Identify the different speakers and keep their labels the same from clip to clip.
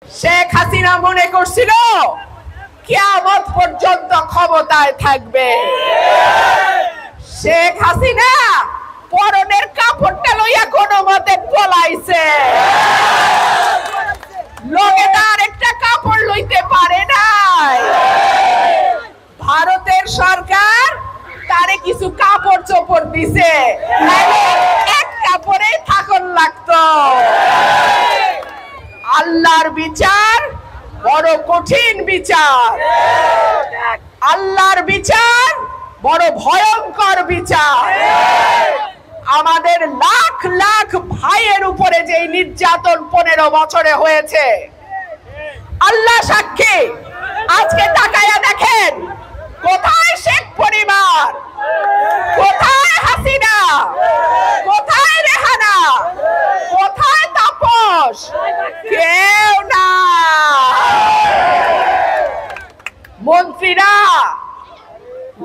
Speaker 1: শেখ হাসিনা মনে করছিল কিয়ামত পর্যন্ত ক্ষমতায় থাকবে। শেখ হাসিনা পরনের কাপড়টা লইয়া কোনো মতে পলাইছে। লোকে তার একটা কাপড় লইতে পারে নাই। ভারতের সরকার তারে কিছু কাপড় চোপড় দিছে, এক কাপড়ে থাকন লাগতো। আল্লাহর বিচার বড় কঠিন বিচার, আল্লাহর বিচার বড় ভয়ঙ্কর বিচার। আমাদের লাখ লাখ ভাইয়ের উপরে যে নির্যাতন 15 বছরে হয়েছে, আল্লাহ সাক্ষী। আজকে তাকায়া দেখেন, কোথায় শেখ পরিবার, কোথায় হাসিনা, কোথায় রেহানা, কোথায় তাপস? কেউ না। মন্ত্রীরা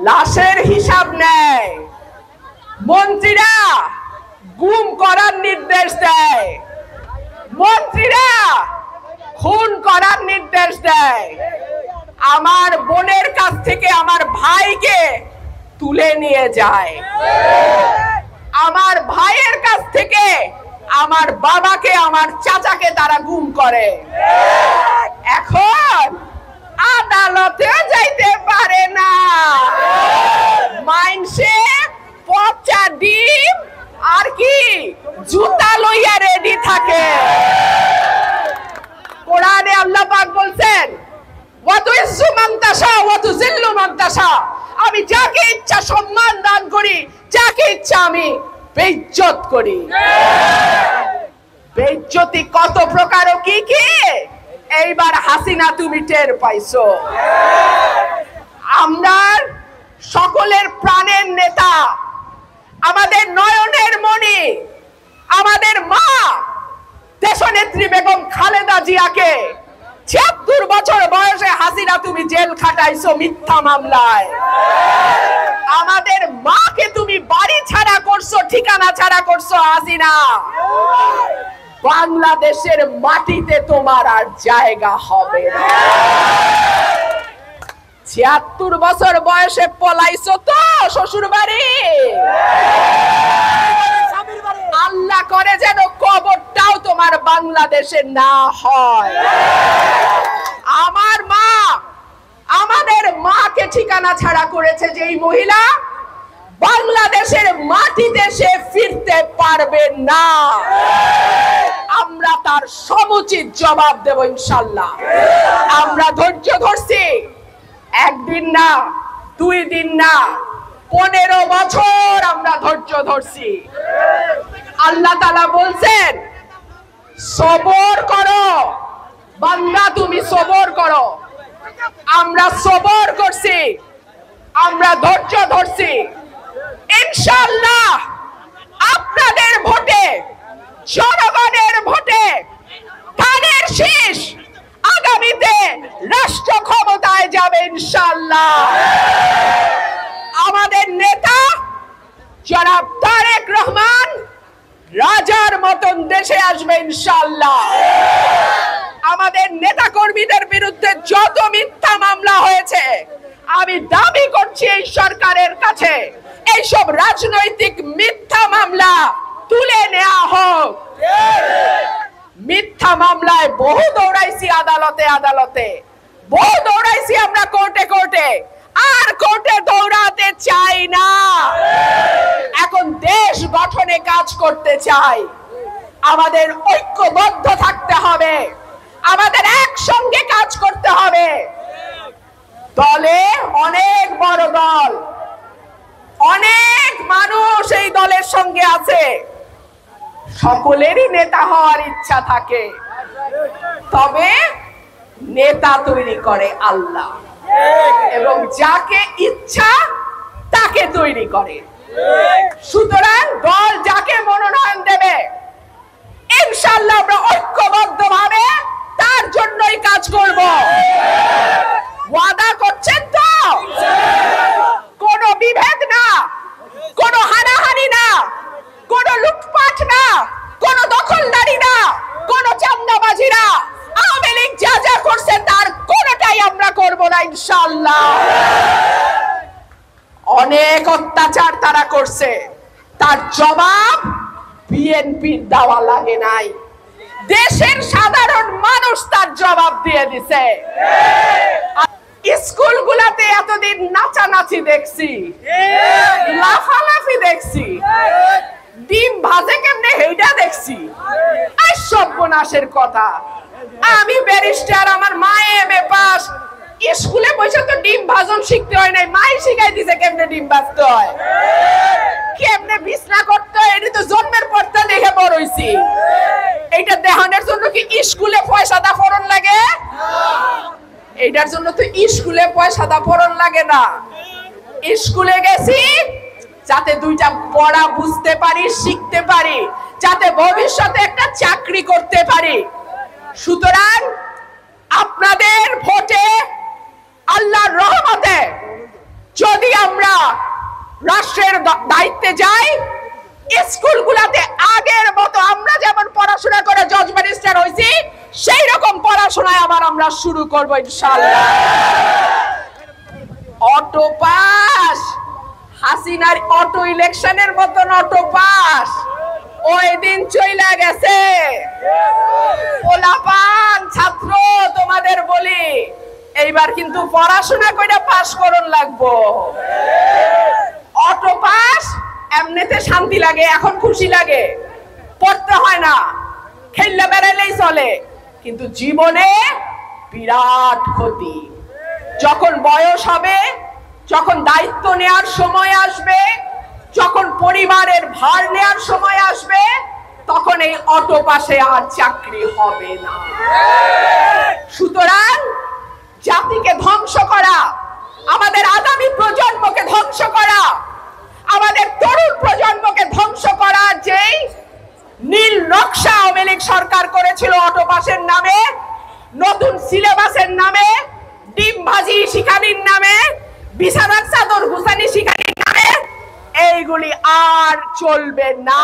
Speaker 1: লাশের হিসাব নেয়, মন্ত্রীরা গুম করার নির্দেশ দেয়, মন্ত্রীরা খুন করার নির্দেশ দেয়। আমার বোনের কাছ থেকে আমার ভাইকে তুলে নিয়ে যায়, আমার ভাইয়ের কাছ থেকে আমার বাবাকে, আমার চাচাকে তারা গুম করে। এখন আদালতেও যাইতে পারে না। মাইনসে পচা ডিম আর কি জুতা লইয়া রেডি থাকে। কোরআনে আল্লাহ পাক বলছেন, ওয়াতুইজ্জু মান তাশা ওয়া তুযিল্লু মান তাশা। আমি যাকে ইচ্ছা সম্মান দান করি, যাকে ইচ্ছা আমি বেইজ্জত করি। বেইজ্জতি কত প্রকার ও কি কি এইবার হাসিনা তুমি টের পাইছো। আমরা সকলের প্রাণের নেতা, আমাদের নয়নের মণি, আমাদের মা দেশনেত্রী বেগম খালেদা জিয়াকে ৭৬ বছর বয়সে হাসিনা তুমি জেল খাটাইছো মিথ্যা মামলায়। আমাদের মাকে তুমি বাড়ি ছাড়া করছো, ঠিকানা ছাড়া করছো হাসিনা। বাংলাদেশের মাটিতে তোমার আর জায়গা হবে না। ৭৬ বছর বয়সে পলাইছো তো শ্বশুর বাড়ি। আল্লাহ করে যেন কবরটাও তোমার বাংলাদেশে না হয়। আমার মা, আমাদের মাকে ঠিকানা ছাড়া করেছে যেই মহিলা, বাংলাদেশের মাটিতে সে ফিরতে পারবে না। আমরা তার সমুচিত জবাব দেব ইনশাআল্লাহ। আমরা ধৈর্য ধরছি, একদিন না, 2 দিন না, 15 বছর আমরা ধৈর্য ধরছি। আল্লাহ তাআলা বলছেন, সবর করো বান্দা, তুমি সবর করো। আমরা সবর করছি, আমরা ধৈর্য ধরছি। ইনশাআল্লাহ আপনাদের ভোটে, জনগণের ভোটে ধানের শীষ আগামীতে রাষ্ট্র ক্ষমতায় যাবে ইনশাআল্লাহ। আমাদের নেতা জনাব তারেক রহমান রাজার মতন দেশে আসবে ইনশাআল্লাহ। আমাদের নেতা কর্মীদের বিরুদ্ধে যত মিথ্যা মামলা হয়েছে, আমি দাবি করছি এই সরকারের কাছে এইসব রাজনৈতিক মিথ্যা মামলা তুলে নেওয়া হোক। মিথ্যা মামলায় বহু দৌড়াইছি আদালতে আদালতে, বহু দৌড়াইছি আমরা কোর্টে কোর্টে, আর কোর্টে দৌড়াতে চাই না। এখন দেশ গঠনে কাজ করতে চাই। আমাদের ঐক্যবদ্ধ থাকতে হবে, আমাদের একসঙ্গে কাজ করতে হবে। দলে অনেক বড় দল, অনেক মানুষ এই দলের সঙ্গে আছে, সকলেরই নেতা হওয়ার ইচ্ছা থাকে, তবে নেতা তৈরি করে আল্লাহ, এবং যাকে ইচ্ছা তাকে তৈরি করে। সুতরাং দল যাকে মনোনয়ন দেবে ইনশাআল্লাহ আমরা ঐক্যবদ্ধভাবে তার জন্যই কাজ করব। ওয়াদা করছেন তো? কোনো বিভেদ না, কোনো হানাহানি না, কোনো লুটপাট না, কোনো দখলদারি না, কোনো চাঁদাবাজি না। আওয়ামী লীগ ইনশাআল্লাহ। অনেক অত্যাচার তারা করছে, তার জবাব বিএনপির দেওয়া লাগে নাই, দেশের সাধারণ মানুষ তার জবাব দিয়ে দিছে। স্কুলগুলোতে এতদিন নাচানাচি দেখছি, লাফালাফি দেখছি, ডিম ভাজে কেমনে হেইটা দেখছি। আর সর্বনাশের কথা, আমি ব্যারিস্টার, আমার মা এমএ পাস, স্কুলে বসে তো ডিম ভাজন শিখতে হয় নাই, মাই শিখাই দিছে কেমনে ডিম ভাজতে হয়, কেমনে বিছনা করতে হয়, এটা তো জন্মের পর তো দেখে বড় হইছি। এইটা দেখানোর জন্য কি স্কুলে পয়সা দা ফরন লাগে? এইটার জন্য তো স্কুলে পয়সা দা ফরন লাগে না। স্কুলে গেছি যাতে দুইটা পড়া বুঝতে পারি, শিখতে পারি, যাতে ভবিষ্যতে একটা চাকরি করতে পারি। সুতরাং আপনাদের ভোটে, আল্লাহর রহমতে যদি আমরা রাষ্ট্রের দায়িত্বে যাই, স্কুলগুলোতে আগের মতো আমরা যেমন পড়াশোনা করে জজ ব্যারিস্টার হইছি, সেই রকম পড়াশোনায় আবার আমরা শুরু করব ইনশাআল্লাহ। অটো পাস, হাসিনার অটো ইলেকশনের মতন অটো পাস ওই দিন চইলা গেছে। পোলাপান ছাত্র তোমাদের বলি, এইবার কিন্তু পড়াশোনা করে পাস করন লাগবো। অটো পাস এমনিতে শান্তি লাগে, এখন খুশি লাগে, পড়তে হয় না, খেললে বেড়াইলেই চলে, কিন্তু জীবনে বিরাট ক্ষতি। যখন বয়স হবে, যখন দায়িত্ব নেওয়ার সময় আসবে, যখন পরিবারের ভার নেওয়ার সময় আসবে, তখন এই অটো পাসে আর চাকরি হবে না। সুতরাং জাতিকে ধ্বংস করা, আমাদের আগামী প্রজন্মকে ধ্বংস করা, আমাদের তরুণ প্রজন্মকে ধ্বংস করা, যেই নীল নকশা আওয়ামী লীগ সরকার করেছিল অটো পাসের নামে, নতুন সিলেবাসের নামে, ডিম ভাজি শিখানির নামে, বিছানার চাদর গুছানি শিখানির নামে, এইগুলি আর চলবে না।